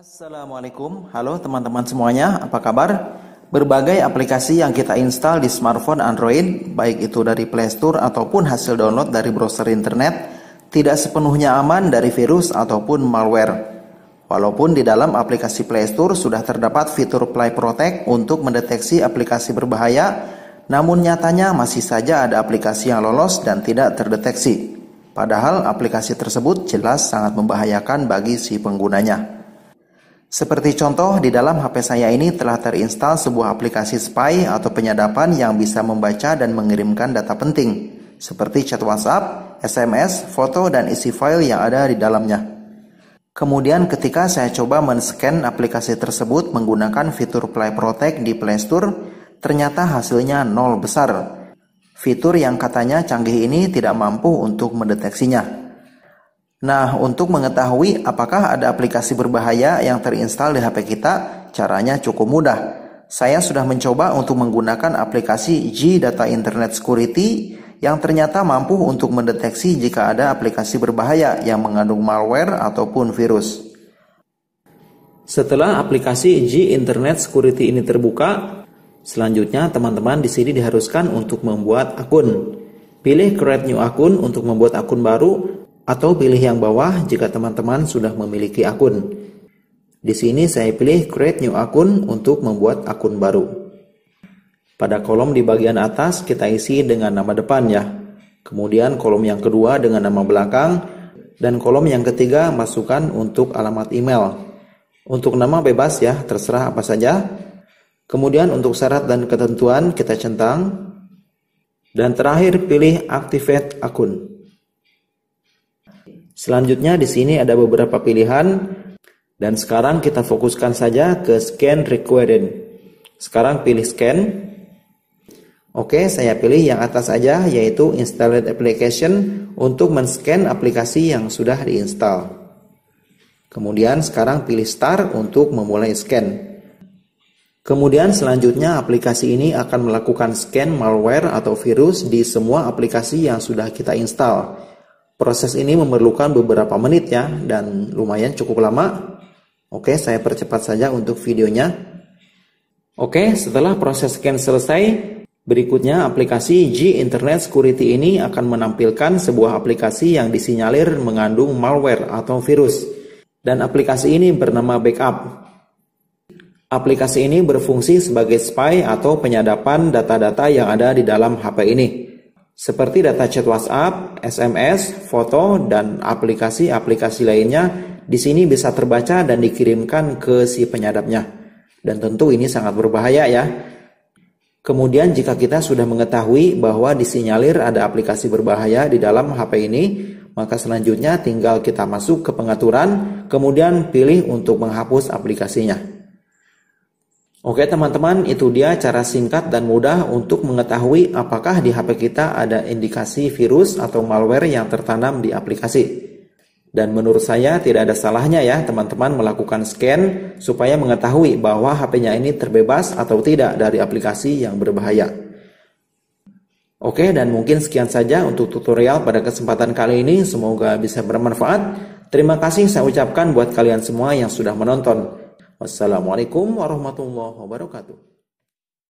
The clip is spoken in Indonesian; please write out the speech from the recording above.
Assalamualaikum, halo teman-teman semuanya, apa kabar? Berbagai aplikasi yang kita install di smartphone Android, baik itu dari Play Store ataupun hasil download dari browser internet, tidak sepenuhnya aman dari virus ataupun malware. Walaupun di dalam aplikasi Play Store sudah terdapat fitur Play Protect untuk mendeteksi aplikasi berbahaya, namun nyatanya masih saja ada aplikasi yang lolos dan tidak terdeteksi. Padahal aplikasi tersebut jelas sangat membahayakan bagi si penggunanya. Seperti contoh, di dalam HP saya ini telah terinstal sebuah aplikasi spy atau penyadapan yang bisa membaca dan mengirimkan data penting, seperti chat WhatsApp, SMS, foto, dan isi file yang ada di dalamnya. Kemudian ketika saya coba men-scan aplikasi tersebut menggunakan fitur Play Protect di Play Store, ternyata hasilnya 0 besar. Fitur yang katanya canggih ini tidak mampu untuk mendeteksinya. Nah, untuk mengetahui apakah ada aplikasi berbahaya yang terinstal di HP kita, caranya cukup mudah. Saya sudah mencoba untuk menggunakan aplikasi G Data Internet Security yang ternyata mampu untuk mendeteksi jika ada aplikasi berbahaya yang mengandung malware ataupun virus. Setelah aplikasi G Internet Security ini terbuka, selanjutnya teman-teman di sini diharuskan untuk membuat akun. Pilih Create New Akun untuk membuat akun baru, atau pilih yang bawah jika teman-teman sudah memiliki akun. Di sini saya pilih Create New Akun untuk membuat akun baru. Pada kolom di bagian atas kita isi dengan nama depan ya. Kemudian kolom yang kedua dengan nama belakang, dan kolom yang ketiga masukkan untuk alamat email. Untuk nama bebas ya, terserah apa saja. Kemudian untuk syarat dan ketentuan kita centang. Dan terakhir pilih Activate Akun. Selanjutnya di sini ada beberapa pilihan, dan sekarang kita fokuskan saja ke Scan Required. Sekarang pilih Scan. Oke, saya pilih yang atas saja, yaitu Installed Application untuk men-scan aplikasi yang sudah diinstal. Kemudian sekarang pilih Start untuk memulai scan. Kemudian selanjutnya aplikasi ini akan melakukan scan malware atau virus di semua aplikasi yang sudah kita install. Proses ini memerlukan beberapa menit ya, dan lumayan cukup lama. Oke, saya percepat saja untuk videonya. Oke, setelah proses scan selesai, berikutnya aplikasi G Internet Security ini akan menampilkan sebuah aplikasi yang disinyalir mengandung malware atau virus. Dan aplikasi ini bernama Backup. Aplikasi ini berfungsi sebagai spy atau penyadapan data-data yang ada di dalam HP ini, seperti data chat WhatsApp, SMS, foto, dan aplikasi-aplikasi lainnya di sini bisa terbaca dan dikirimkan ke si penyadapnya. Dan tentu ini sangat berbahaya ya. Kemudian jika kita sudah mengetahui bahwa disinyalir ada aplikasi berbahaya di dalam HP ini, maka selanjutnya tinggal kita masuk ke pengaturan, kemudian pilih untuk menghapus aplikasinya. Oke teman-teman, itu dia cara singkat dan mudah untuk mengetahui apakah di HP kita ada indikasi virus atau malware yang tertanam di aplikasi. Dan menurut saya tidak ada salahnya ya teman-teman melakukan scan supaya mengetahui bahwa HP-nya ini terbebas atau tidak dari aplikasi yang berbahaya. Oke, dan mungkin sekian saja untuk tutorial pada kesempatan kali ini, semoga bisa bermanfaat. Terima kasih saya ucapkan buat kalian semua yang sudah menonton. Wassalamualaikum warahmatullahi wabarakatuh.